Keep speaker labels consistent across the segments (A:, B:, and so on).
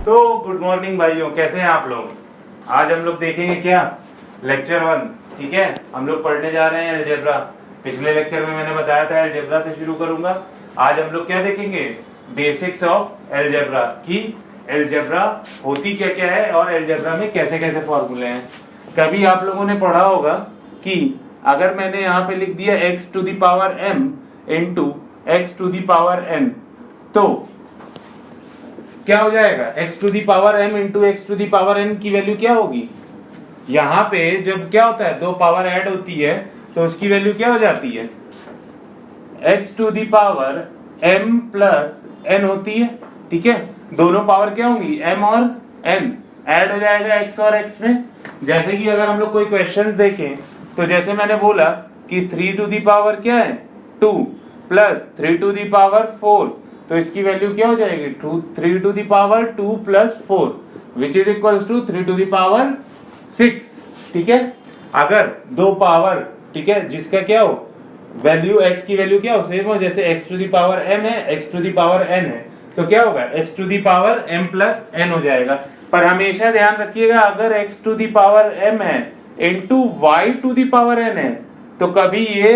A: तो good morning भाइयों, कैसे हैं आप लोग। आज हम लोग देखेंगे क्या, लेक्चर 1। ठीक है, हम लोग पढ़ने जा रहे हैं अलजेब्रा। पिछले लेक्चर में मैंने बताया था अलजेब्रा से शुरू करूंगा। आज हम लोग क्या देखेंगे, बेसिक्स ऑफ अलजेब्रा की अलजेब्रा होती क्या क्या है और अलजेब्रा में कैसे कैसे फॉर्मूले हैं। कभी आप लोगों ने पढ़ा होगा कि अगर मैंने यहाँ पे लिख दिया x to the power m into x to the power n, तो क्या हो जाएगा, x to the power m into x to the power n की वैल्यू क्या होगी। यहाँ पे जब क्या होता है, दो पावर ऐड होती है तो उसकी वैल्यू क्या हो जाती है, x to the power m plus n होती है। ठीक है, दोनों पावर क्या होंगी, m और n ऐड हो जाएगा x और x में। जैसे कि अगर हम लोग कोई क्वेश्चन देखें तो जैसे मैंने बोला कि 3 टू दी पावर क्या है 2 प्लस 3 टू दी पावर 4, तो इसकी वैल्यू क्या हो जाएगी 3 to the power 2 plus 4 which is equals to 3 to the power 6। ठीक है, अगर दो पावर, ठीक है, जिसका क्या हो वैल्यू, x की वैल्यू क्या हो सेम हो, जैसे x to the power m है, x to the power n है, तो क्या होगा x to the power m plus n हो जाएगा। पर हमेशा ध्यान रखिएगा, अगर x to the power m है into y to the power n है तो कभी ये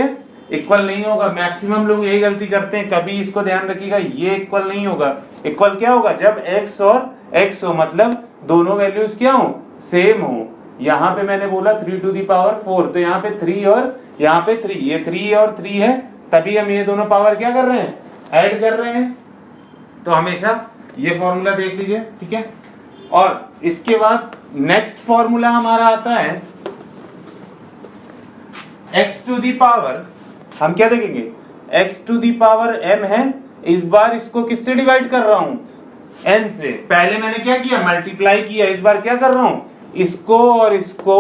A: इक्वल नहीं होगा। मैक्सिमम लोग यही गलती करते हैं, कभी इसको ध्यान रखिएगा, ये इक्वल नहीं होगा। इक्वल क्या होगा, जब x और x हो, मतलब दोनों वैल्यूज क्या हो, सेम हो। यहाँ पे मैंने बोला 3 टू दी पावर 4, तो यहाँ पे 3 और यहाँ पे 3, ये 3 और 3 है, तभी हम ये दोनों पावर क्या कर रहे हैं, ऐड कर रहे हैं। तो हमेशा ये फॉर्मूला देख लीजिए। ठीक है, और इसके बाद नेक्स्ट फॉर्मूला हमारा आता है x टू दी पावर, हम क्या देखेंगे, x to the power m है, इस बार इसको किससे डिवाइड कर रहा हूं, n से। पहले मैंने क्या किया, मल्टीप्लाई किया, इस बार क्या कर रहा हूं, इसको और इसको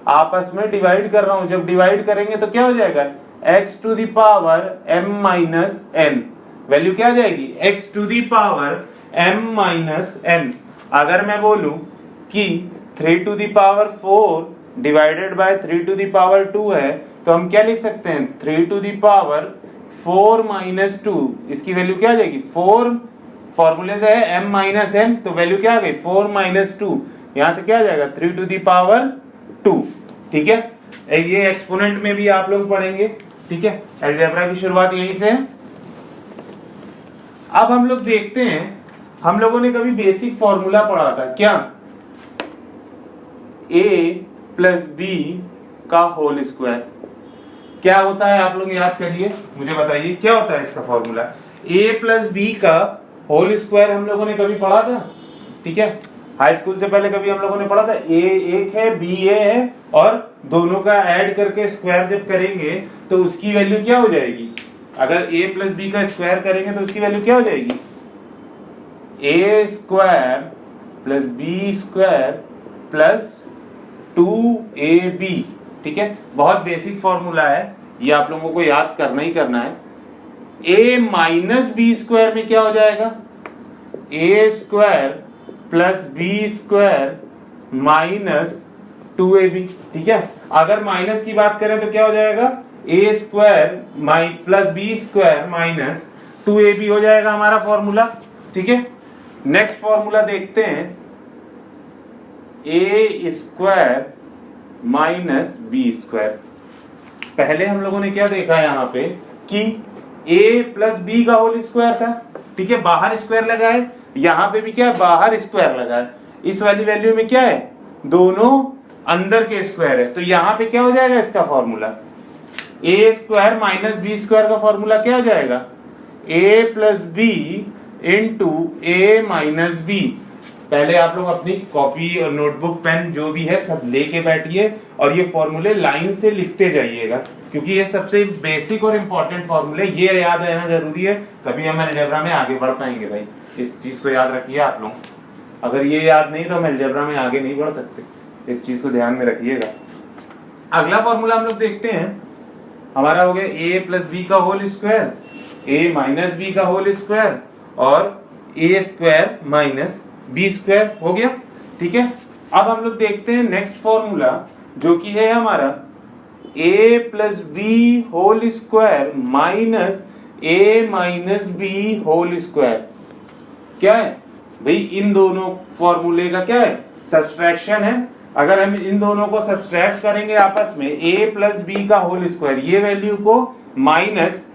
A: आपस में डिवाइड कर रहा हूं। जब डिवाइड करेंगे तो क्या हो जाएगा, x to the power m माइनस n, वैल्यू क्या आ जाएगी, x to the power m माइनस n। अगर मैं बोलूं कि 3 to the power 4 divided by 3 to the power 2 है, तो हम क्या लिख सकते हैं, 3 टू दी पावर 4 माइनस 2, इसकी वैल्यू क्या आ जाएगी 4, फॉर्मूले से है m माइनस n, तो वैल्यू क्या आ गई 4 माइनस 2, यहां से क्या आ जाएगा 3 टू दी पावर 2। ठीक है, ये एक्सपोनेंट में भी आप लोग पढ़ेंगे। ठीक है, अलजेब्रा की शुरुआत यहीं से है। अब हम लोग देखते हैं, हम लोगों ने कभी बेसिक फॉर्मूला पढ़ा था क्या, a प्लस बी का होल स्क्वायर क्या होता है, आप लोग याद करिए, मुझे बताइए क्या होता है इसका फॉर्मूला। a प्लस बी का होल स्क्वायर हम लोगों ने कभी पढ़ा था। ठीक है, हाई स्कूल से पहले कभी हम लोगों ने पढ़ा था, a एक है b a है, और दोनों का ऐड करके स्क्वायर जब करेंगे तो उसकी वैल्यू क्या हो जाएगी, अगर a प्लस बी का स्क्वायर करेंगे तो उसकी वैल्यू क्या हो जाएगी, a square plus B square plus 2ab। ठीक है, बहुत बेसिक फॉर्मूला है, ये आप लोगों को याद करना ही करना है। a माइनस बी स्क्वायर में क्या हो जाएगा, a square plus B square minus 2ab। ठीक है, अगर माइनस की बात करें तो क्या हो जाएगा, a square plus B square minus 2ab हो जाएगा हमारा फॉर्मूला। ठीक है, नेक्स्ट फॉर्मूला देखते हैं, a square minus b square. पहले हम लोगों ने क्या देखा यहाँ पे कि a प्लस बी का होल स्क्वायर था। ठीक है, बाहर स्क्वायर लगा है, यहाँ पे भी क्या है, बाहर स्क्वायर लगा है। इस वाली वैल्यू में क्या है, दोनों अंदर के स्क्वायर है, तो यहाँ पे क्या हो जाएगा इसका formula, a square minus b square का फॉर्मूला क्या हो जाएगा, a plus b into a minus b. पहले आप लोग अपनी कॉपी और नोटबुक पेन जो भी है सब लेके बैठिए और ये फॉर्मूले लाइन से लिखते जाइएगा, क्योंकि ये सबसे बेसिक और इम्पोर्टेंट फॉर्मूले, ये याद रहना जरूरी है, तभी हम अलजेब्रा में आगे बढ़ पाएंगे। भाई इस चीज को याद रखिए आप लोग, अगर ये याद नहीं तो हम अलजेब्रा में आगे नहीं बढ़ सकते, इस चीज को ध्यान में रखिएगा। अगला फॉर्मूला हम लोग देखते हैं, हमारा हो गया a प्लस बी का whole square, a minus b का होल स्क्वायर और a square minus b square हो गया। ठीक है, अब हम लोग देखते हैं नेक्स्ट फॉर्मूला जो कि है हमारा a plus b whole square minus a minus b whole square. क्या है, भाई इन दोनों फॉर्मूले का क्या है, सब्सट्रैक्शन है। अगर हम इन दोनों को सब्सट्रैक्ट करेंगे आपस में, a प्लस बी का होल स्क्वायर, ये वैल्यू को माइनस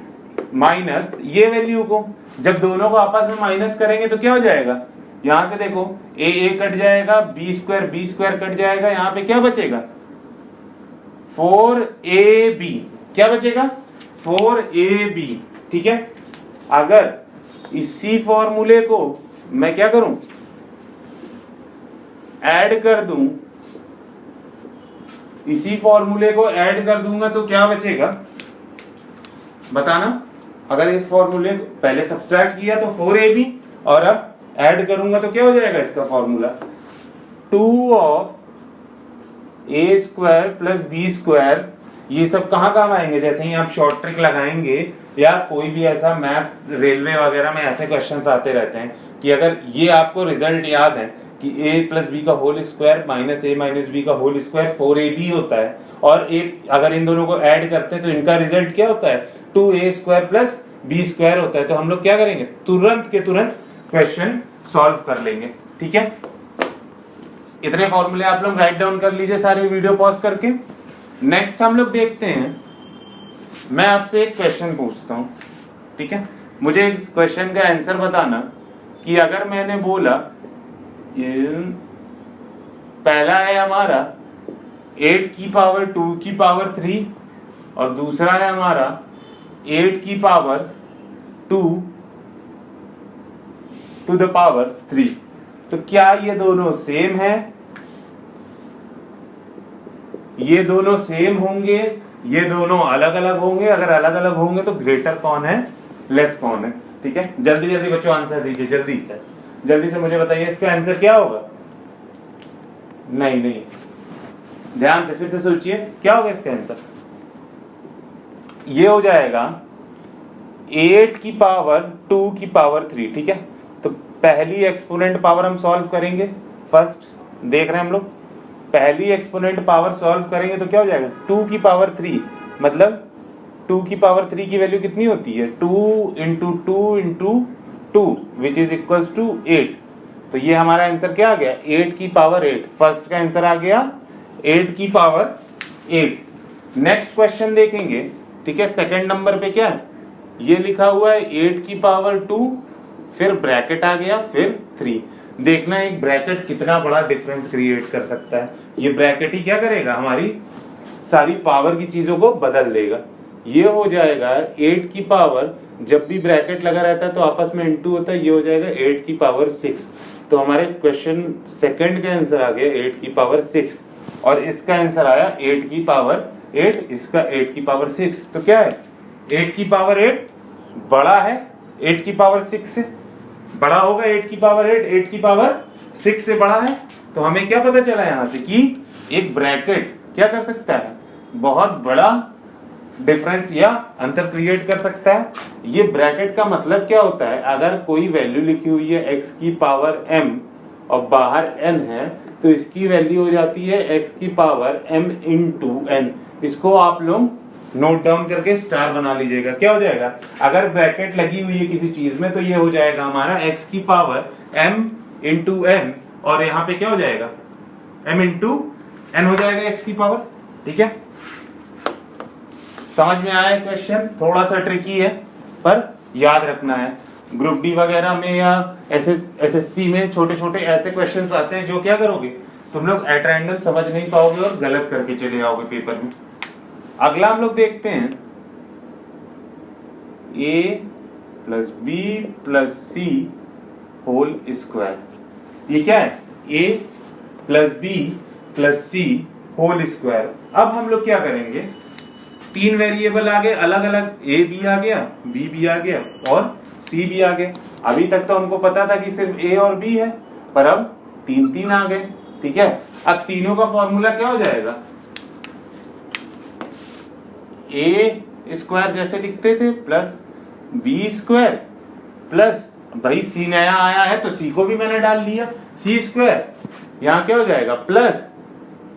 A: माइनस ये वैल्यू को, जब दोनों को आपस में माइनस करेंगे तो क्या हो जाएगा, यहां से देखो a कट जाएगा, b स्क्वायर कट जाएगा, यहां पे क्या बचेगा 4ab, क्या बचेगा 4ab। ठीक है, अगर इसी फॉर्मूले को मैं क्या करूं, ऐड कर दूं, इसी फॉर्मूले को ऐड कर दूंगा तो क्या बचेगा बताना। अगर इस फॉर्मूले को पहले सब्सट्रैक्ट किया तो 4ab, और अब ऐड करूंगा तो क्या हो जाएगा इसका formula 2 of a square plus b square. ये सब कहाँ काम आएंगे, जैसे ही आप शॉर्ट ट्रिक लगाएंगे या कोई भी ऐसा मैथ रेलवे वगैरह में ऐसे क्वेश्चंस आते रहते हैं कि अगर ये आपको रिजल्ट याद है कि a प्लस बी का whole square minus a minus b का होल स्क्वायर 4ab होता है, और अगर इन दोनों को ऐड करते हैं तो इनका रिजल्ट क्या होता है 2a square plus b square होता है। तो हम लोग क्या करेंगे, तुरंत के तुरंत क्वेश्चन सॉल्व कर लेंगे। ठीक है, इतने फॉर्मूले आप लोग राइट डाउन कर लीजिए सारे, वीडियो पॉज करके। नेक्स्ट हम लोग देखते हैं, मैं आपसे एक क्वेश्चन पूछता हूं, ठीक है, मुझे इस क्वेश्चन का आंसर बताना कि अगर मैंने बोला पहला है हमारा 8 की पावर 2 की पावर 3 और दूसरा है हमारा 8 की पावर 2 टू द पावर 3, तो क्या ये दोनों सेम है, ये दोनों सेम होंगे, ये दोनों अलग अलग होंगे। अगर अलग अलग होंगे तो ग्रेटर कौन है, लेस कौन है। ठीक है, जल्दी जल्दी बच्चों आंसर दीजिए, जल्दी से मुझे बताइए इसका आंसर क्या होगा। नहीं, ध्यान से फिर से सोचिए, क्या होगा इसका आंसर, ये हो जाएगा 8 की पावर 2 की पावर 3। ठीक है, तो पहली एक्सपोनेंट पावर हम सॉल्व करेंगे, फर्स्ट देख रहे हैं हम लोग, पहली एक्सपोनेंट पावर सॉल्व करेंगे तो क्या हो जाएगा 2 की पावर 3, मतलब 2 की पावर 3 की वैल्यू कितनी होती है 2 into 2 into 2 which is equals to 8। तो ये हमारा आंसर क्या आ गया 8 की पावर 8, फर्स्ट का आंसर आ गया 8 की पावर 8। नेक्स्ट क्वेश्चन देखेंगे, ठीक है, सेकंड नंबर पे क्या है, ये लिखा हुआ है 8 की पावर 2, फिर ब्रैकेट आ गया, फिर 3। देखना एक ब्रैकेट कितना बड़ा डिफरेंस क्रिएट कर सकता है। ये ब्रैकेट ही क्या करेगा, हमारी सारी पावर की चीजों को बदल देगा। ये हो जाएगा 8 की पावर, जब भी ब्रैकेट लगा रहता है तो आपस में इंटू होता है, ये हो जाएगा 8 की पावर 6। तो हमारे क्वेश्चन सेकंड का आंसर आ गया 8 की पावर 6, और इसका आंसर आया 8 की पावर 8, इसका 8 की पावर 6। तो क्या है 8 की पावर 8 बड़ा है 8 की पावर 6 से, बड़ा होगा 8 की पावर 8, 8 की पावर 6 से बड़ा है। तो हमें क्या पता चला यहां से कि एक ब्रैकेट क्या कर सकता है, बहुत बड़ा डिफरेंस या अंतर क्रिएट कर सकता है। ये ब्रैकेट का मतलब क्या होता है, अगर कोई वैल्यू लिखी हुई है x की पावर m और बाहर n है, तो इसकी वैल्यू हो जाती है x की पावर m इंटू n। इसको आप लोग नोट डाउन करके स्टार बना लीजिएगा। क्या हो जाएगा, अगर ब्रैकेट लगी हुई है किसी चीज में तो ये हो जाएगा हमारा x की पावर m इंटू n, और यहाँ पे क्या हो जाएगा m इंटू n हो जाएगा x की पावर। ठीक है, समझ में आया क्वेश्चन, थोड़ा सा ट्रिकी है पर याद रखना है। ग्रुप डी वगैरह में या एसएससी में छोटे छोटे ऐसे क्वेश्चंस आते हैं जो क्या करोगे, तुम लोग एट रैंडम समझ नहीं पाओगे और गलत करके चले आओगे पेपर में। अगला हम लोग देखते हैं a plus B plus c whole square. ये क्या है a plus B plus c whole square. अब हम लोग क्या करेंगे, तीन वेरिएबल आ गए अलग अलग, a भी आ गया, b भी आ गया और c भी आ गए। अभी तक तो हमको पता था कि सिर्फ a और b है, पर अब तीन तीन आ गए। ठीक है, अब तीनों का फॉर्मूला क्या हो जाएगा, a स्क्वायर जैसे लिखते थे प्लस b स्क्वायर प्लस, भाई c नया आया है तो c को भी मैंने डाल लिया, c स्क्वायर, यहाँ क्या हो जाएगा प्लस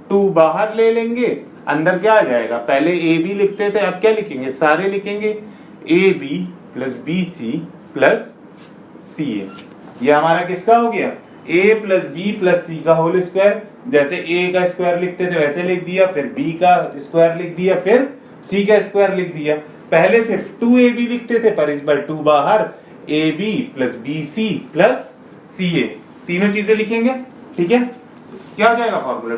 A: 2 बाहर ले लेंगे, अंदर क्या आ जाएगा, पहले ए बी लिखते थे अब क्या लिखेंगे, सारे लिखेंगे a b plus b c plus C a. ये हमारा किसका हो गया, a plus B plus c का होल स्क्वायर। जैसे a का स्क्वायर लिखते थे वैसे लिख दिया, फिर b का स्क्वायर लिख दिया, फिर c का स्क्वायर लिख दिया। पहले सिर्फ 2ab लिखते थे, पर इस बार 2 बाहर, ab plus bc plus ca, तीनों चीजें लिखेंगे। ठीक है, क्या हो जाएगा formula,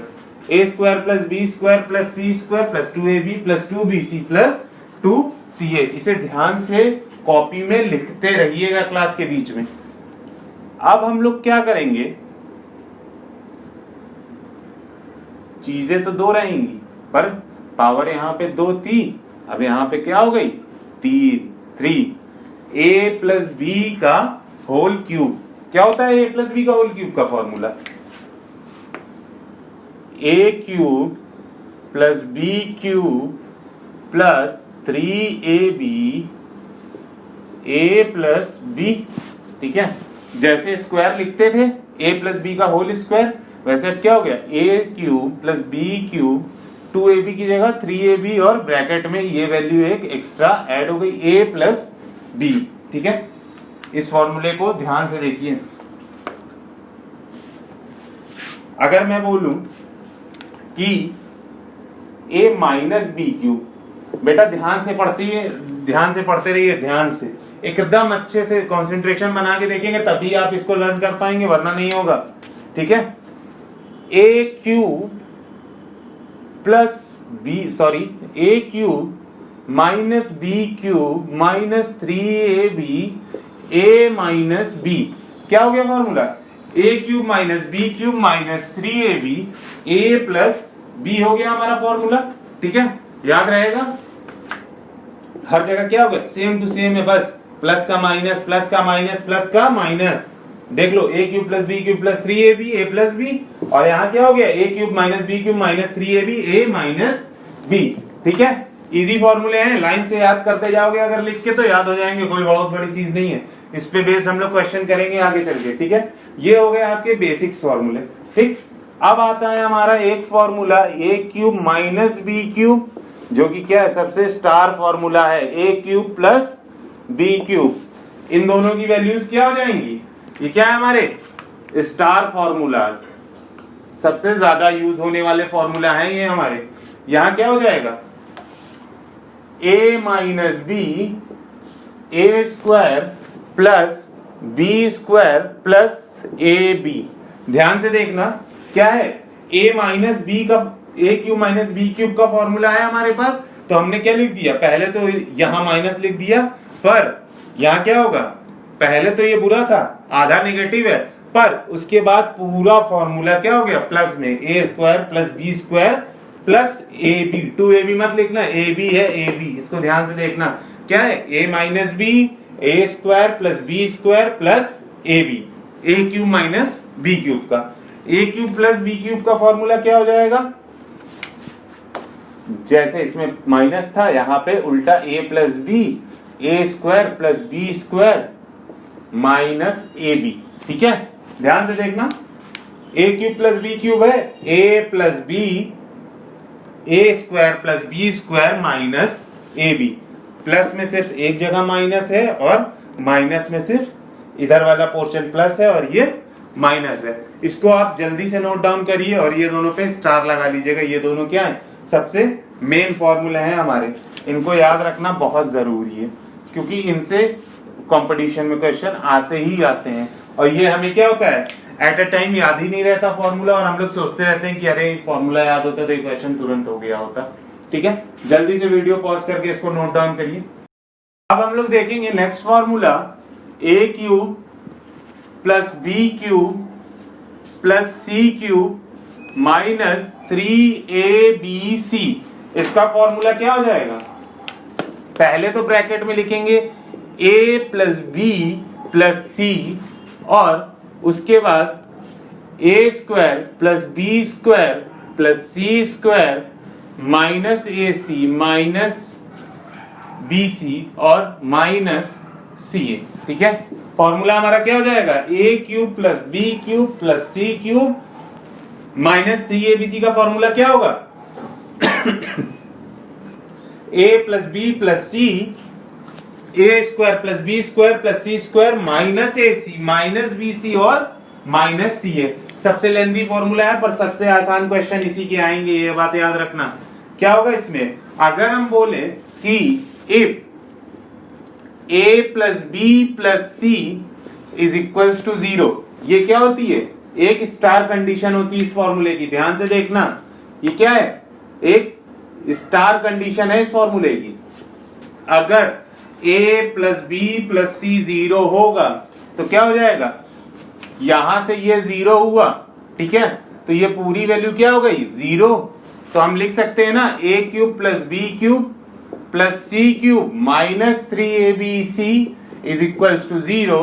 A: a square plus b square plus c square plus 2ab plus 2bc plus 2ca। इसे ध्यान से कॉपी में लिखते रहिएगा क्लास के बीच में। अब हम लोग क्या करेंगे, चीजें तो दो रहेंगी पर पावर यहां पे 2 थी, अब यहां पे क्या हो गई 3 a प्लस बी का होल क्यूब। क्या होता है a प्लस बी का होल क्यूब का formula, a cube plus B cube plus 3ab a plus b. ठीक है, जैसे स्क्वायर लिखते थे a प्लस बी का होल स्क्वायर, वैसे अब क्या हो गया a cube plus B cube 2ab की जगह 3ab और ब्रैकेट में ये वैल्यू एक एक्स्ट्रा ऐड हो गई a प्लस बी। ठीक है, इस फॉर्मूले को ध्यान से देखिए। अगर मैं बोलूं कि a माइनस बी क्यूब, बेटा ध्यान से पढ़ते रहिए, ध्यान से एकदम अच्छे से कंसंट्रेशन बना के देखेंगे तभी आप इसको लर्न कर पाएंगे, वरना नहीं होगा। ठीक है, a cube plus a cube minus b cube minus 3ab a minus b. क्या हो गया formula, a cube minus b cube minus 3ab a plus b हो गया हमारा फॉर्मूला। ठीक है, याद रहेगा, हर जगह क्या होगा सेम टू सेम है, बस प्लस का माइनस प्लस का माइनस प्लस का माइनस। देख लो a cube plus B cube plus 3ab a plus b, और यहाँ क्या हो गया a cube minus b cube minus 3ab a minus b. ठीक है, इजी फॉर्मूले हैं, लाइन से याद करते जाओगे, अगर लिख के तो याद हो जाएंगे, कोई बहुत बड़ी चीज नहीं है। इस पे बेस्ड हम लोग क्वेश्चन करेंगे आगे चल के। ठीक है, ये हो गए आपके बेसिक्स फॉर्मूले। ठीक, अब आता है हमारा एक formula a cube minus b cube, जो कि क्या है सबसे स्टार फॉर्मूला है, a cube plus B cube. इन दोनों की वैल्यूज क्या हो जाएंगी, ये क्या है हमारे स्टार फॉर्मूलाज, सबसे ज्यादा यूज होने वाले फॉर्मूला हैं ये हमारे। यहां क्या हो जाएगा a minus b a square plus B square plus a b. ध्यान से देखना क्या है, a माइनस बी का a cube minus b cube का फॉर्मूला है हमारे पास, तो हमने क्या लिख दिया, पहले तो यहां माइनस लिख दिया, पर यहां क्या होगा, पहले तो ये बुरा था, आधा नेगेटिव है, पर उसके बाद पूरा फॉर्मूला क्या हो गया प्लस में, a square plus B square plus a b. 2ab मत लिखना, ए बी है ए बी, इसको ध्यान से देखना। क्या है a minus b a square plus B square plus a b, a cube minus b cube का। a cube plus B cube का फॉर्मूला क्या हो जाएगा, जैसे इसमें माइनस था यहां पे उल्टा a plus b a square plus B square minus A b. ठीक है, ध्यान से देखना, a cube plus B cube है, a plus b a square plus B square minus A b. Plus में सिर्फ एक जगह माइनस है और माइनस में सिर्फ इधर वाला पोर्शन प्लस है और ये माइनस है। इसको आप जल्दी से नोट डाउन करिए और ये दोनों पे स्टार लगा लीजिएगा। ये दोनों क्या है, सबसे मेन फॉर्मूले हैं हमारे, इनको याद रखना बहुत जरूरी है क्योंकि इनसे कंपटीशन में क्वेश्चन आते ही आते हैं। और ये हमें क्या होता है, एट अ टाइम याद ही नहीं रहता फॉर्मूला, और हम लोग सोचते रहते हैं कि अरे फॉर्मूला याद होता तो ये क्वेश्चन तुरंत हो गया होता। ठीक है, जल्दी से वीडियो पॉज करके इसको नोट डाउन करिए। अब हम लोग देखेंगे next formula, a cube plus B cube plus C cube minus 3abc। इसका फॉर्मूला क्या हो जाएगा, पहले तो ब्रैकेट में लिखेंगे a plus B plus C और उसके बाद a square plus B square plus C square minus A C minus B C और माइनस सी ए। ठीक है, फॉर्मूला हमारा क्या हो जाएगा, a cube plus B cube plus C cube minus 3abc का फॉर्मूला क्या होगा a plus B plus C A square plus B square plus C square minus A C minus B C और minus सी है। सबसे lengthy formula है पर सबसे आसान क्वेश्चन इसी के आएंगे, ये बात याद रखना। क्या होगा इसमें, अगर हम बोले कि if A plus B plus C is equals to 0, ये क्या होती है, एक स्टार कंडीशन होती है इस फॉर्मूले की। ध्यान से देखना, ये क्या है, एक स्टार कंडीशन है इस फॉर्मूले की। अगर a प्लस बी प्लस सी 0 होगा तो क्या हो जाएगा, यहां से ये 0 हुआ, ठीक है, तो ये पूरी वैल्यू क्या हो गई 0। तो हम लिख सकते हैं ना a cube plus B cube plus C cube minus 3abc is equals to 0।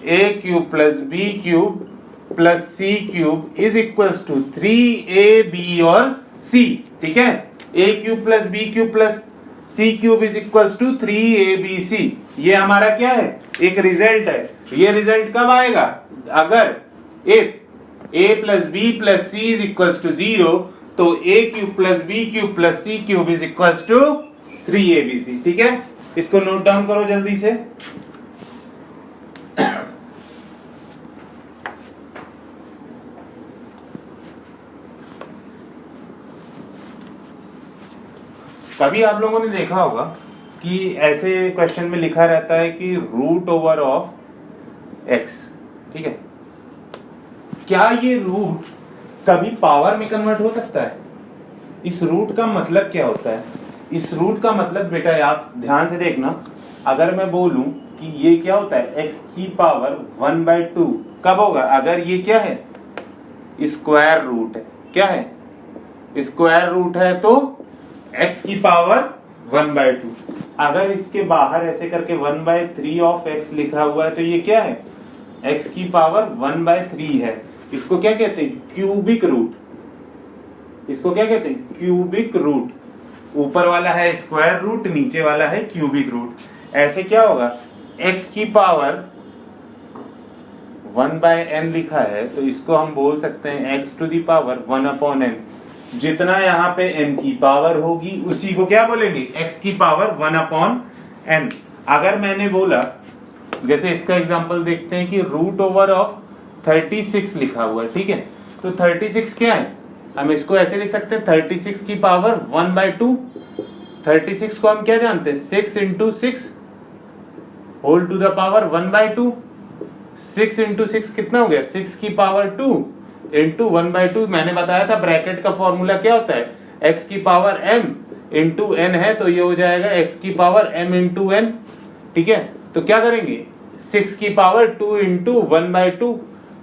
A: a cube plus B cube plus C cube is equals to 3ab और c, ठीक है। a cube plus B cube plus C cube is equals to 3abc, ये हमारा क्या है, एक result है। ये रिजल्ट कब आएगा, अगर if a plus B plus C is equals to 0, तो a cube plus B cube plus C cube is equals to 3abc, ठीक है। इसको नोट डाउन करो जल्दी से। कभी आप लोगों ने देखा होगा कि ऐसे क्वेश्चन में लिखा रहता है कि रूट ओवर ऑफ एक्स, ठीक है। क्या ये रूट कभी पावर में कन्वर्ट हो सकता है? इस रूट का मतलब क्या होता है? इस रूट का मतलब बेटा याद ध्यान से देखना, अगर मैं बोलूं कि ये क्या होता है x की पावर 1/2, कब होगा, अगर ये क्या है स्क्वायर रूट है, क्या है स्क्वायर रूट है, तो x की पावर 1/2। अगर इसके बाहर ऐसे करके 1/3 ऑफ x लिखा हुआ है तो ये क्या है x की पावर 1/3 है। इसको क्या कहते हैं, क्यूबिक रूट। इसको क्या कहते हैं, क्यूबिक रूट। ऊपर वाला है स्क्वायर रूट, नीचे वाला है क्यूबिक रूट। ऐसे क्या होगा, x की पावर 1/n लिखा है तो इसको हम बोल सकते हैं x to the power 1/n। जितना यहाँ पे n की पावर होगी उसी को क्या बोलेंगे, x की पावर 1/n। अगर मैंने बोला, जैसे इसका एग्जांपल देखते हैं कि रूट ओवर ऑफ 36 लिखा हुआ है, ठीक है, तो 36 क्या है, हम इसको ऐसे लिख सकते हैं 36 की पावर 1/2। 36 को हम क्या जानते हैं, 6 into 6 whole to the power 1/2। 6 into 6 कितना हो गया, 6 की पावर 2 इंटू 1/2। मैंने बताया था ब्रैकेट का फॉर्मूला क्या होता है, x की पावर m इंटू n है, तो ये हो जाएगा x की पावर m इंटू n, ठीक है। तो क्या करेंगे, 6 की पावर 2 इंटू 1/2,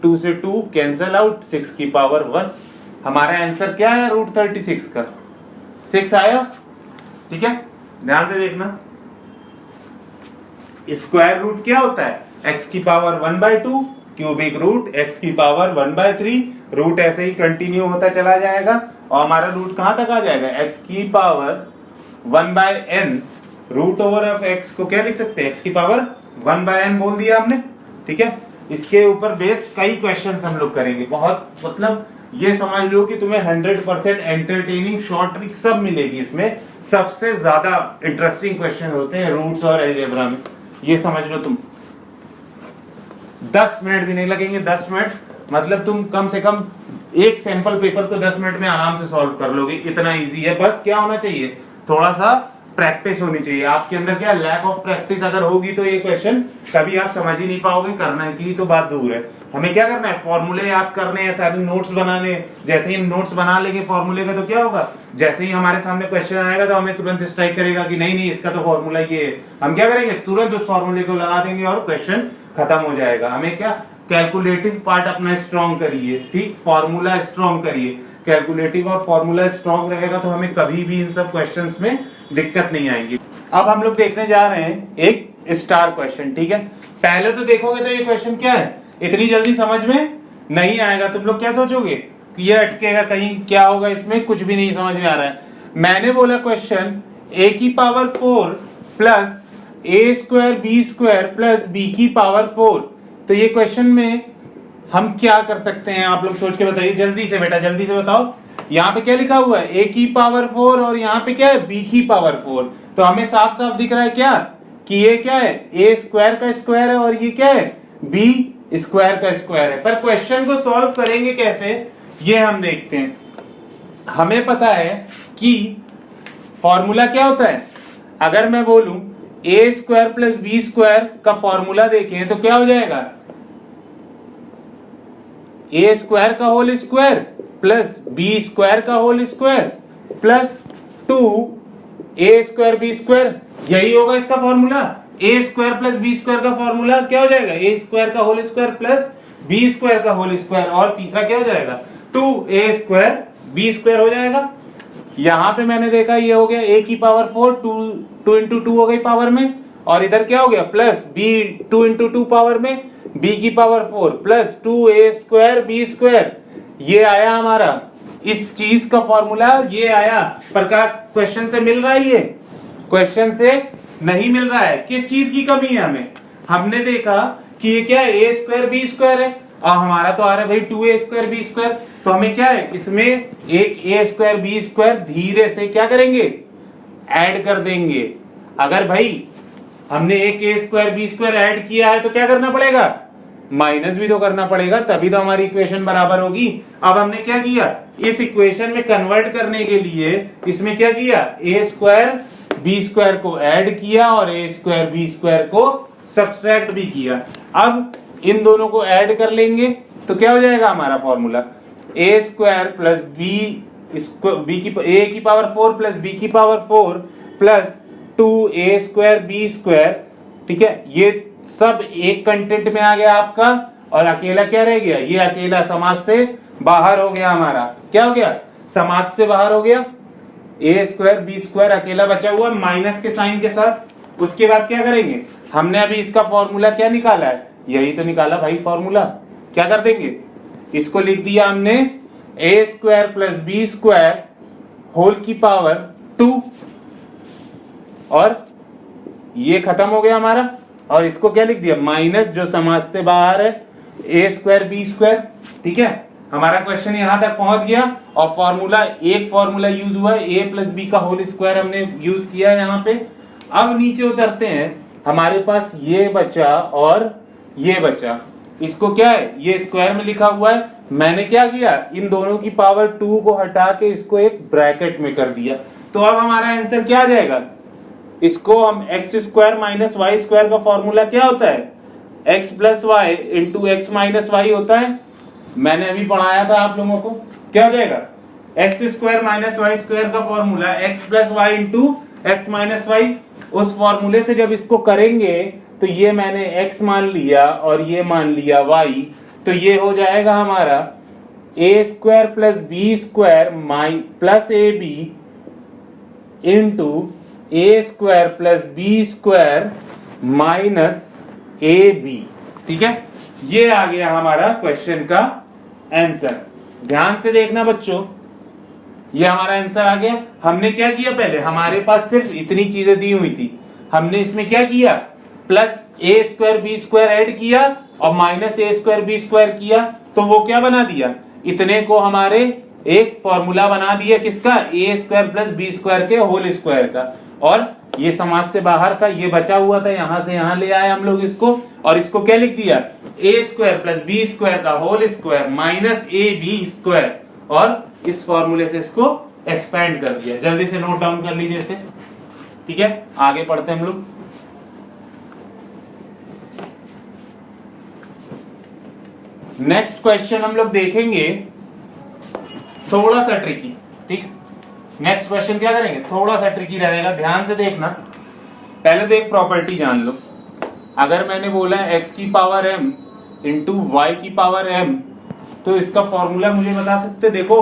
A: 2 से 2 कैंसल आउट, 6 की पावर 1। हमारा आंसर क्या है, रूट 36 का 6 आया, ठीक है। ध्यान से देखना, स्क्वायर रूट क्या होता है, x की पावर 1/2, क्यूबिक रूट x की पावर 1/3। रूट ऐसे ही कंटिन्यू होता चला जाएगा और हमारा रूट कहां तक आ जाएगा, x की power 1/n। Root over of x को क्या लिख सकते हैं, x की पावर 1/n बोल दिया हमने, ठीक है। इसके ऊपर बेस्ड कई क्वेश्चंस हम लोग करेंगे, बहुत मतलब ये समझ लो कि तुम्हें 100% एंटरटेनिंग शॉर्ट ट्रिक सब मिलेगी इसमें। सबसे ज्यादा इंटरेस्टिंग क्वेश्चन होते हैं रूट्स और अलजेब्रा में, ये समझ लो तुम। 10 मिनट भी नहीं लगेंगे, 10 मिनट मतलब तुम कम से कम एक सैंपल पेपर तो 10 मिनट में आराम से सॉल्व कर लोगे, इतना इजी है। बस क्या होना चाहिए, थोड़ा सा प्रैक्टिस होनी चाहिए आपके अंदर। क्या लैक ऑफ प्रैक्टिस अगर होगी तो ये क्वेश्चन कभी आप समझ ही नहीं पाओगे, करना की तो बात दूर है। हमें क्या करना है, फॉर्मूले याद करने हैं, सारे नोट्स बनाने। जैसे ही हम नोट्स बना लेंगे फॉर्मूले का तो क्या होगा, जैसे ही हमारे सामने क्वेश्चन आएगा तो हमें तुरंत स्ट्राइक करेगा कि नहीं नहीं इसका तो फॉर्मूला ये है। हम क्या करेंगे, तुरंत उस फॉर्मूले को लगा देंगे और क्वेश्चन खत्म हो जाएगा। हमें क्या, कैलकुलेटिव पार्ट अपना स्ट्रॉन्ग करिए, ठीक, फॉर्मूला स्ट्रॉन्ग करिए। कैलकुलेटिव और फॉर्मूला स्ट्रॉन्ग रहेगा तो हमें कभी भी इन सब क्वेश्चंस में दिक्कत नहीं आएगी। अब हम लोग देखने जा रहे हैं एक स्टार क्वेश्चन, ठीक है। पहले तो देखोगे तो ये क्वेश्चन क्या है, इतनी जल्दी समझ में नहीं आएगा। तुम लोग क्या सोचोगे कि ये अटकेगा कहीं, क्या होगा इसमें, कुछ भी नहीं समझ में आ रहा है। मैंने बोला क्वेश्चन a की power 4 plus a square b square plus b की पावर 4, तो ये क्वेश्चन में हम क्या कर सकते हैं, आप लोग सोच के बताइए जल्दी से बेटा, जल्दी से बताओ। यहाँ पे क्या लिखा हुआ है, a की पावर 4 और यहाँ पे क्या है b की पावर 4, तो हमें साफ साफ दिख रहा है क्या
B: कि ये क्या है, ए स्क्वायर का स्क्वायर है और ये क्या है, बी स्क्वायर का स्क्वायर है। पर क्वेश्चन को सॉल्व करेंगे कैसे ये हम देखते हैं। हमें पता है कि फॉर्मूला क्या होता है, अगर मैं बोलूं A square plus B square का फॉर्मूला देखें तो क्या हो जाएगा, ए स्क्वायर का whole square plus B square का whole square plus 2 A square B square, यही होगा इसका formula. A square plus B square का फॉर्मूला क्या हो जाएगा, ए स्क्वायर का whole square plus B square का होल स्क्वायर, और तीसरा क्या हो जाएगा, 2a स्क्वायर बी स्क्वायर हो जाएगा। यहां पे मैंने देखा ये हो गया a की पावर 4, 2 इंटू 2 हो गई पावर में, और इधर क्या हो गया प्लस b 2 इंटू 2 पावर में b की power 4 plus 2a square B square, ये आया हमारा इस चीज का फॉर्मूला, ये आया। पर क्या क्वेश्चन से मिल रहा है, ये क्वेश्चन से नहीं मिल रहा है। किस चीज की कमी है हमें, हमने देखा कि ये क्या है, ए स्क्वायर बी स्क्वायर है, और हमारा तो आ रहा है भाई 2a स्क्वायर बी स्क्वायर, तो हमें क्या है, इसमें एक ए स्क्वायर बी स्क्वायर धीरे से क्या करेंगे, ऐड कर देंगे। अगर भाई हमने एक ए स्क्वायर बी स्क्वायर ऐड किया है तो क्या करना पड़ेगा, माइनस भी तो करना पड़ेगा, तभी तो हमारी इक्वेशन बराबर होगी। अब हमने क्या किया, इस इक्वेशन में कन्वर्ट करने के लिए इसमें क्या किया, ए स्क्वायर बी स्क्वायर को ऐड किया और ए स्क्वायर बी स्क्वायर को सब्सट्रैक्ट भी किया। अब इन दोनों को ऐड कर लेंगे तो क्या हो जाएगा हमारा formula, A square plus B की ए की पावर 4 प्लस बी की power 4 plus 2a square B square. ठीक है, ये सब एक कंटेंट में आ गया आपका, और अकेला क्या रह गया, ये अकेला समाज से बाहर हो गया हमारा। क्या हो गया, समाज से बाहर हो गया, ए स्क्वायर बी स्क्वायर अकेला बचा हुआ माइनस के साइन के साथ। उसके बाद क्या करेंगे, हमने अभी इसका फॉर्मूला क्या निकाला है, यही तो निकाला भाई फॉर्मूला। क्या कर देंगे, इसको लिख दिया हमने a square plus B square whole की पावर 2, और ये खत्म हो गया हमारा, और इसको क्या लिख दिया, माइनस जो समाज से बाहर है ए स्क्वायर बी स्क्वायर। ठीक है, हमारा क्वेश्चन यहां तक पहुंच गया, और फॉर्मूला एक फॉर्मूला यूज हुआ, ए प्लस बी का होल स्क्वायर हमने यूज किया है यहाँ पे। अब नीचे उतरते हैं, हमारे पास ये बचा और ये बचा, इसको क्या है, ये स्क्वायर में लिखा हुआ है, मैंने क्या किया, इन दोनों की पावर 2 को हटा के इसको एक ब्रैकेट में कर दिया। तो अब हमारा आंसर क्या आ जाएगा, इसको हम X square minus Y square का फॉर्मूला क्या होता है, X plus Y into x minus Y होता है, मैंने अभी पढ़ाया था आप लोगों को। क्या हो जाएगा, x square minus Y square का formula x plus Y into x minus y. उस फॉर्मूले से जब इसको करेंगे तो ये मैंने x मान लिया और ये मान लिया y, तो ये हो जाएगा हमारा a square plus B square plus a b into a square plus B square minus A b. ठीक है, ये आ गया हमारा क्वेश्चन का आंसर। ध्यान से देखना बच्चों, ये हमारा आंसर आ गया। हमने क्या किया, पहले हमारे पास सिर्फ इतनी चीजें दी हुई थी, हमने इसमें क्या किया, प्लस ए स्क्वायर बी स्क्वायर ऐड किया और माइनस ए स्क्वायर बी स्क्वायर किया, तो वो क्या बना दिया, इतने को हमारे एक फॉर्मूला बना दिया, किसका, ए स्क्वायर प्लस बी स्क्वायर के होल स्क्वायर का। और ये समाज से बाहर का ये बचा हुआ था, यहां से यहां ले आए हम लोग इसको, और इसको क्या लिख दिया, A square plus B square का होल स्क्वायर माइनस ए बी स्क्वायर, और इस फॉर्मूले से इसको एक्सपेंड कर दिया। जल्दी से नोट डाउन कर लीजिए इसे। ठीक है, आगे पढ़ते हैं हम लोग। नेक्स्ट क्वेश्चन हम लोग देखेंगे थोड़ा सा ट्रिकी। ठीक, नेक्स्ट क्वेश्चन क्या करेंगे, थोड़ा सा ट्रिकी रहेगा, ध्यान से देखना। पहले तो एक प्रॉपर्टी जान लो, अगर मैंने बोला x की पावर m इंटू वाई की पावर m, तो इसका फॉर्मूला मुझे बता सकते। देखो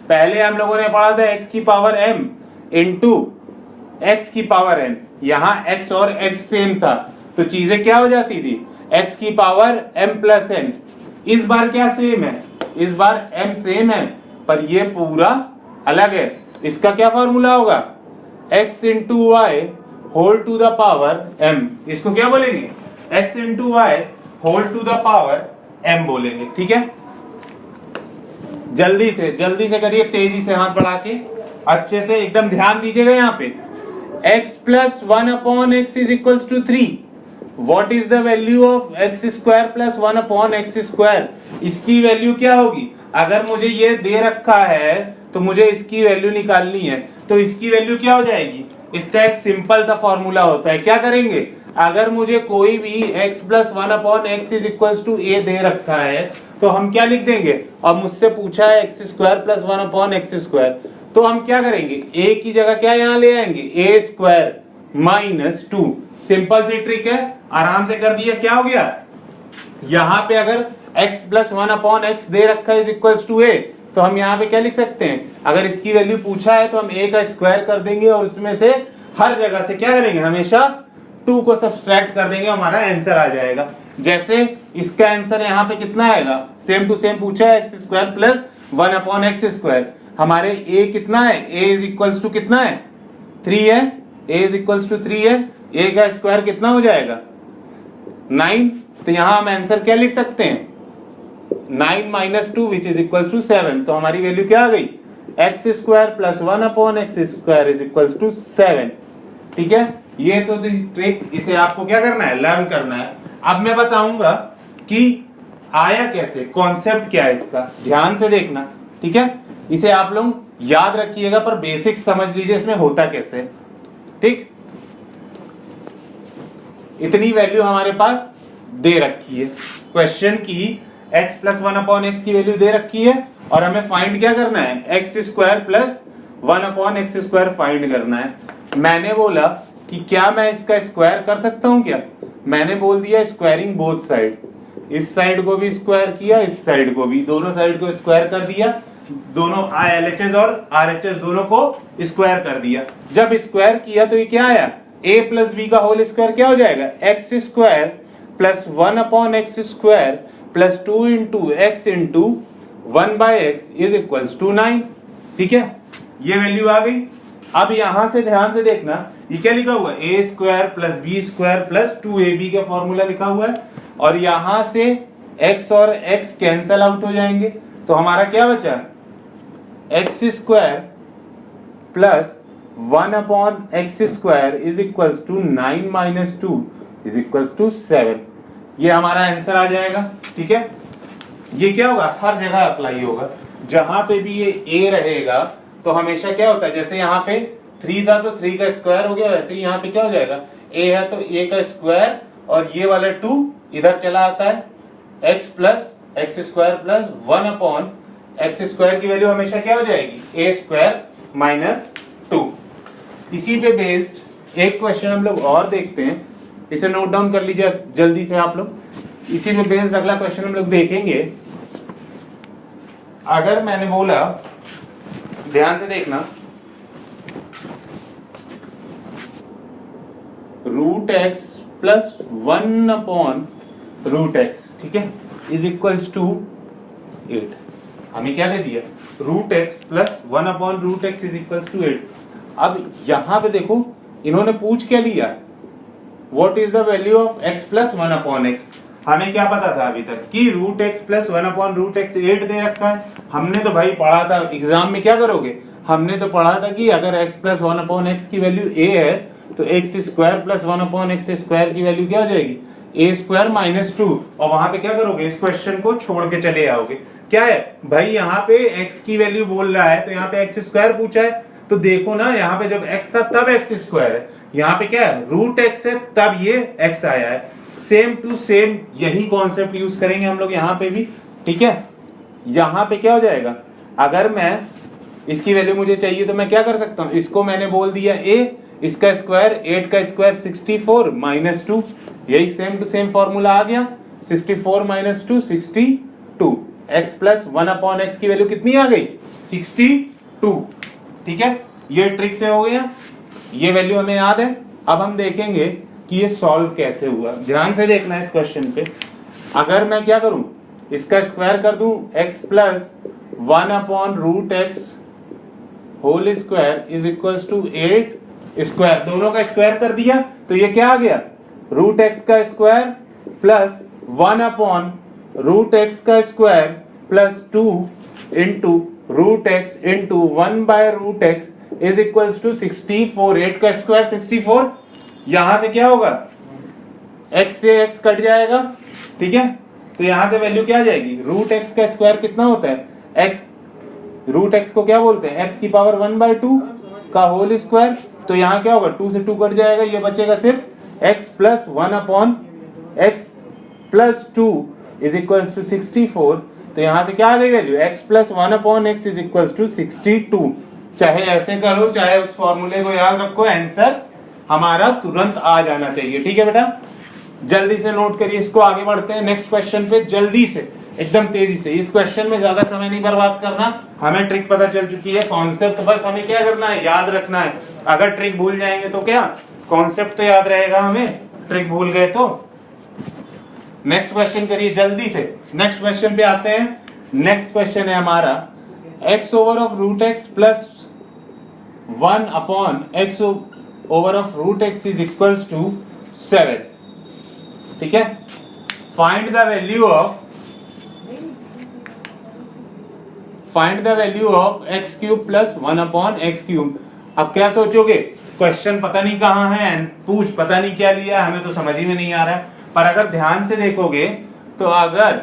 B: पहले हम लोगों ने पढ़ा था x की पावर m इंटू x की पावर n, यहां x और x सेम था तो चीजें क्या हो जाती थी, x की पावर m प्लस n। इस बार क्या सेम है, इस बार m सेम है पर ये पूरा अलग है। इसका क्या फॉर्मूला होगा, x into Y whole to the power m, इसको क्या बोलेंगे, x into Y whole to the power m बोलेंगे। ठीक है, जल्दी से करिए, तेजी से हाथ बढ़ा के, अच्छे से एकदम ध्यान दीजिएगा। यहाँ पे x plus 1 upon x is equals to 3. What is the value of x square plus 1 upon x square? इसकी वैल्यू क्या होगी? अगर मुझे ये दे रखा है तो मुझे इसकी वैल्यू निकालनी है, तो इसकी वैल्यू क्या हो जाएगी? इसका एक सिंपल सा फॉर्मूला होता है, क्या करेंगे? अगर मुझे कोई भी x plus 1 upon x is equals to a दे रखा है तो हम क्या लिख देंगे? और मुझसे पूछा है x square plus 1 upon X square, तो हम क्या करेंगे? a की जगह क्या यहाँ ले आएंगे? ए स्क्वायर माइनस 2। सिंपल सी ट्रिक है, आराम से कर दिया। क्या हो गया? यहाँ पे अगर x प्लस 1 अपॉन एक्स दे रखा है इज इक्वल्स टू ए, तो हम यहाँ पे क्या लिख सकते हैं? अगर इसकी वैल्यू पूछा है तो हम a का स्क्वायर कर देंगे और उसमें से हर जगह से क्या करेंगे? हमेशा 2 को सब्सट्रैक्ट कर देंगे, हमारा आंसर आ जाएगा। जैसे इसका आंसर यहाँ पे कितना आएगा? सेम टू सेम पूछा है x square plus 1 upon X square. हमारे a कितना है? a इज इक्वल्स टू कितना है? 3 है। a इज इक्वल्स टू 3 है। a का स्क्वायर कितना हो जाएगा? 9। तो यहाँ हम आंसर क्या लिख सकते हैं? 9 minus 2 which is equal to 7। तो हमारी वैल्यू क्या आ गई? X square plus 1 upon X square is equal to 7। ठीक है, ये तो ट्रिक, इसे आपको क्या करना है? लर्न करना है। अब मैं बताऊंगा कि आया कैसे, कॉन्सेप्ट क्या है इसका, ध्यान से देखना। ठीक है, इसे आप लोग याद रखिएगा पर बेसिक समझ लीजिए इसमें होता कैसे। ठीक, इतनी वैल्यू हमारे पास दे रखी है, क्वेश्चन की x प्लस 1 अपॉन एक्स की वैल्यू दे रखी है और हमें फाइंड क्या करना है? X square plus 1 upon X square find करना है। मैंने बोला कि क्या मैं इसका स्क्वायर कर सकता हूं क्या? मैंने बोल दिया स्क्वायरिंग बोथ साइड, इस साइड को भी स्क्वायर किया, इस साइड को भी, दोनों साइड को स्क्वायर कर दिया, दोनों LHS और RHS दोनों को स्क्वायर कर दिया। जब स्क्वायर किया तो ये क्या आया? a प्लस बी का होल स्क्वायर क्या हो जाएगा? X square plus 1 upon X square plus 2 into X into 1 by X is equals to 9। ठीक है, ये वैल्यू आ गई। अब यहां से ध्यान से देखना, ये क्या लिखा हुआ है? A square plus B square plus 2ab का फॉर्मूला लिखा हुआ है और यहां से x और x कैंसल आउट हो जाएंगे, तो हमारा क्या बचा? X square plus 1 upon X square is equals to 9 minus 2 is equals to 7। ये हमारा आंसर आ जाएगा। ठीक है, ये क्या होगा? हर जगह अप्लाई होगा, जहां पे भी ये a रहेगा तो हमेशा क्या होता है? जैसे यहाँ पे 3 था तो 3 का स्क्वायर हो गया, वैसे ही यहाँ पे क्या हो जाएगा? a है तो a का स्क्वायर और ये वाला 2 इधर चला आता है, x plus x square plus 1 upon X square की वैल्यू हमेशा क्या हो जाएगी? a square minus 2। इसी पे बेस्ड एक क्वेश्चन हम लोग और देखते हैं, इसे नोट डाउन कर लीजिए जल्दी से आप लोग। इसी पे बेस्ड अगला क्वेश्चन हम लोग देखेंगे। अगर मैंने बोला, ध्यान से देखना, root X plus 1 upon root X, ठीक है, इज इक्वल्स टू 8। हमें क्या दे दिया? Root X plus 1 upon root x is equals to 8। अब यहां पे देखो, इन्होंने पूछ क्या लिया? What is the value of x plus 1 upon x? हमें क्या पता था अभी तक कि root X plus 1 upon root X 8 दे रखा है। हमने तो भाई पढ़ा था, एग्जाम में क्या करोगे? हमने तो पढ़ा था कि अगर x प्लस 1 अपॉन एक्स की वैल्यू a है तो x square plus 1 upon X square की वैल्यू क्या हो जाएगी? a square minus 2। और वहां पे क्या करोगे? इस क्वेश्चन को छोड़ के चले आओगे। क्या है भाई? यहाँ पे x की वैल्यू बोल रहा है तो यहाँ पे एक्स स्क्वायर पूछा है, तो देखो ना, यहाँ पे जब x था तब एक्स स्क्वायर है, यहाँ पे क्या है? रूट एक्स है तब ये x आया है। सेम टू सेम यही कॉन्सेप्ट यूज करेंगे हम लोग यहाँ पे भी। ठीक है, यहाँ पे क्या हो जाएगा? अगर मैं इसकी वैल्यू मुझे चाहिए तो मैं क्या कर सकता हूँ? इसको मैंने बोल दिया a, इसका स्क्वायर 8 का स्क्वायर 64 माइनस 2, यही सेम टू सेम फॉर्मूला आ गया। 64 minus 2 62, x plus 1 upon x की वैल्यू कितनी आ गई? 62। ठीक है, ये ट्रिक से हो गया, ये वैल्यू हमें याद है। अब हम देखेंगे कि ये सॉल्व कैसे हुआ। ध्यान से देखना इस क्वेश्चन पे। अगर मैं क्या करूं? इसका स्क्वायर कर दूं, x plus 1 upon root X whole square is equals to 8 square, दोनों का स्क्वायर कर दिया तो ये क्या आ गया? रूट एक्स का square plus 1 upon root x का square plus 2 into root x into 1 by root x is equals to 64। 8 का स्क्वायर 64, यहां से क्या होगा, x से x कट जाएगा, ठीक है। तो यहां से वैल्यू क्या आ जाएगी, रूट एक्स का स्क्वायर कितना होता है, x, रूट एक्स को क्या बोलते हैं, x की पावर 1/2 का होल स्क्वायर। तो यहाँ क्या होगा, 2 से 2 कट जाएगा, ये बचेगा सिर्फ x plus 1/x plus 2 is equals to 64। तो यहाँ से क्या आ गई वैल्यू, x plus 1/x is equals to 62। चाहे ऐसे करो चाहे उस फॉर्मूले को याद रखो, आंसर हमारा तुरंत आ जाना चाहिए, ठीक है बेटा। जल्दी से नोट करिए इसको, आगे बढ़ते हैं नेक्स्ट क्वेश्चन पे जल्दी से, एकदम तेजी से। इस क्वेश्चन में ज्यादा समय नहीं बर्बाद करना, हमें ट्रिक पता चल चुकी है, कॉन्सेप्ट बस हमें क्या करना है, याद रखना है। अगर ट्रिक भूल जाएंगे तो क्या, कॉन्सेप्ट तो याद रहेगा हमें, ट्रिक भूल गए तो। नेक्स्ट क्वेश्चन करिए जल्दी से, नेक्स्ट क्वेश्चन पे आते हैं। नेक्स्ट क्वेश्चन है हमारा x over of root X plus 1/x over of root x is equals to 7, ठीक है। Find the value of x cube plus 1/x cube. अब क्या सोचोगे, क्वेश्चन पता नहीं कहाँ है, पूछ पता नहीं क्या लिया, हमें तो समझ ही में नहीं आ रहा है। पर अगर ध्यान से देखोगे, तो अगर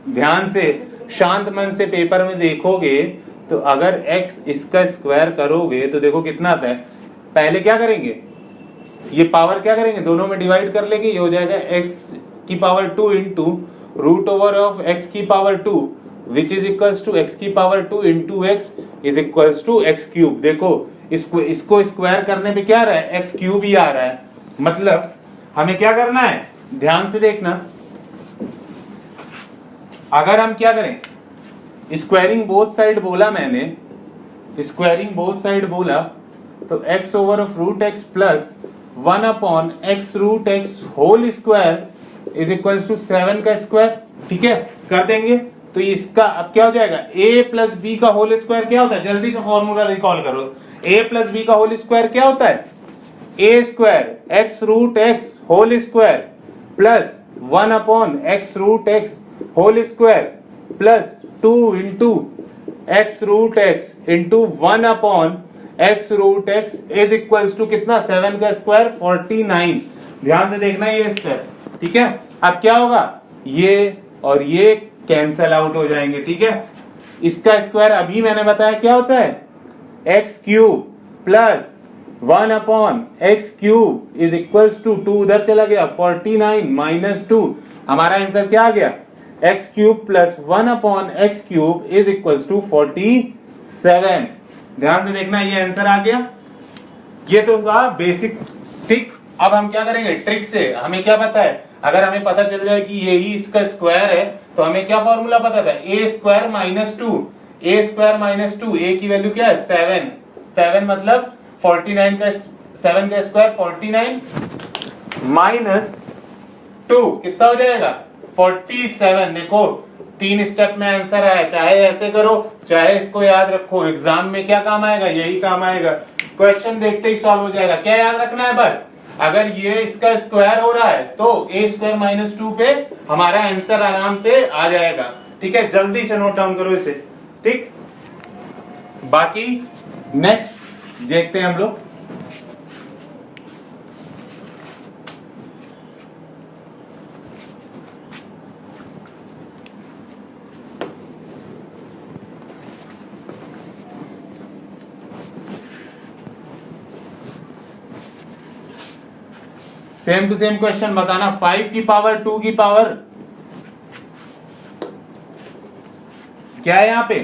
B: ध्यान से शांत मन से पेपर में देखोगे, तो अगर x इसका स्क्वायर करोगे तो देखो कितना आता है। पहले क्या करेंगे, ये पावर क्या करेंगे, दोनों में डिवाइड कर लेंगे, ये हो जाएगा x की power 2 into root over of x की power 2 which is equals to x की power 2 into x is equals to x cube. देखो इसको स्क्वायर करने पे क्या आ रहा है, x क्यूब ही आ रहा है। मतलब हमें क्या करना है, ध्यान से देखना, अगर हम क्या करें, स्क्वायरिंग बोथ साइड बोला मैंने, स्क्वायरिंग बोथ साइड बोला, तो x over of root X plus 1/x root X whole square is equals to 7 का स्क्वायर, ठीक है, कर देंगे। तो इसका अब क्या हो जाएगा, a प्लस बी का होल स्क्वायर क्या होता है, जल्दी से फॉर्मूला रिकॉल करो। a प्लस बी का होल स्क्वायर क्या होता है, a square x root X whole square plus 1/x root X whole square plus 2 into x root x into 1/x root x is equals to कितना, 7 का square 49। ध्यान से देखना ये स्टेप, ठीक है। अब क्या होगा, ये और ये कैंसल आउट हो जाएंगे, ठीक है। इसका स्क्वायर अभी मैंने बताया क्या होता है, x cube plus 1/x cube is equals to 2 उधर चला गया, 49 माइनस 2, हमारा आंसर क्या आ गया, x cube plus 1/x cube is equals to 47। ध्यान से देखना, ये आंसर आ गया। ये तो था बेसिक, ठीक। अब हम क्या करेंगे, ट्रिक से हमें क्या पता है, अगर हमें पता चल जाए कि यही इसका स्क्वायर है, तो हमें क्या फॉर्मूला पता था, a square minus 2, a square minus 2, a की वैल्यू क्या है 7, 7 मतलब 49 का 7 का स्क्वायर 49 माइनस 2 कितना हो जाएगा 47। देखो 3 स्टेप में आंसर आया, चाहे ऐसे करो चाहे इसको याद रखो, एग्जाम में क्या काम आएगा, यही काम आएगा, क्वेश्चन देखते ही सॉल्व हो जाएगा। क्या याद रखना है बस, अगर ये इसका स्क्वायर हो रहा है तो a स्क्वायर माइनस 2 पे हमारा आंसर आराम से आ जाएगा, ठीक है। जल्दी से नोट डाउन करो इसे, ठीक। बाकी नेक्स्ट देखते हैं हम लोग। सेम टू सेम क्वेश्चन बताना, 5 की पावर 2 की पावर क्या है यहाँ पे,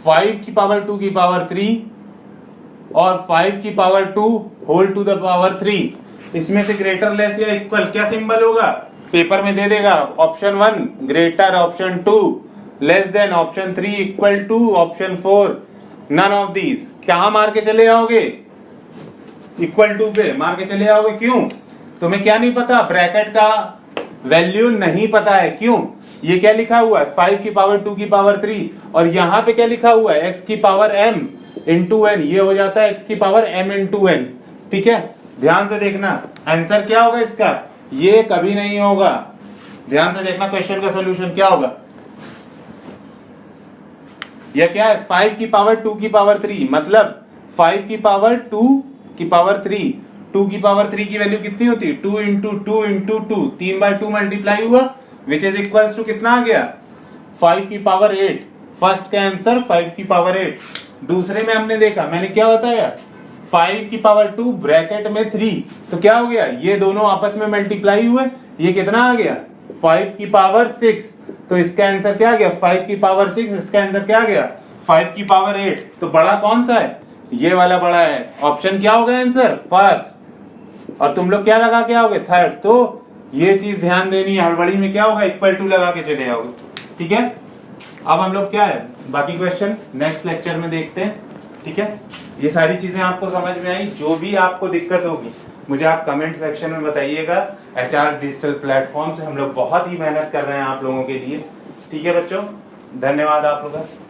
B: 5 की पावर 2 की पावर 3 और 5 की power 2 whole to the power 3, इसमें से ग्रेटर लेस या इक्वल क्या सिंबल होगा, पेपर में दे देगा, option 1 greater, option 2 less than, option 3 equal to, option 4 none of these. क्या मार के चले आओगे, इक्वल टू पे मार के चले आओगे, क्यों, तुम्हें क्या नहीं पता, ब्रैकेट का वैल्यू नहीं पता है, क्यों, ये क्या लिखा हुआ है 5 की पावर 2 की पावर 3, और यहां पे क्या लिखा हुआ है x की पावर m इंटू n, ये हो जाता है x की पावर m इंटू n, ठीक है। ध्यान से देखना आंसर क्या होगा इसका, ये कभी नहीं होगा। ध्यान से देखना क्वेश्चन का सोल्यूशन क्या होगा, यह क्या है 5 की पावर 2 की पावर 3 मतलब 5 की पावर 2 की पावर 3, 2 की पावर 3 की वैल्यू कितनी होती है 2 इंटू 2 इंटू 2, 3 बाय 2 मल्टीप्लाई हुआ विच इज इक्वल्स टू कितना आ गया 5 की पावर 8। फर्स्ट का आंसर 5 की पावर 8। दूसरे में हमने देखा, मैंने क्या बताया 5 की पावर 2 ब्रैकेट में 3, तो क्या हो गया ये दोनों आपस में मल्टीप्लाई हुए, ये कितना आ गया 5 की पावर 6। तो इसका आंसर क्या आ गया 5 की पावर 6, इसका आंसर क्या आ गया 5 की पावर 8। तो बड़ा कौन सा है, ये वाला बड़ा है। ऑप्शन क्या होगा आंसर फर्स्ट, और तुम लोग क्या लगा के आओगे थर्ड। तो ये चीज ध्यान देनी है, हड़बड़ी में क्या होगा इक्वल टू लगा के चले आओगे, ठीक है। अब हम लोग क्या है बाकी क्वेश्चन नेक्स्ट लेक्चर में देखते हैं, ठीक है। ये सारी चीजें आपको समझ में आई, जो भी आपको दिक्कत होगी मुझे आप कमेंट सेक्शन में बताइएगा। HR डिजिटल प्लेटफॉर्म से हम लोग बहुत ही मेहनत कर रहे हैं आप लोगों के लिए, ठीक है बच्चों। धन्यवाद आप लोगों का।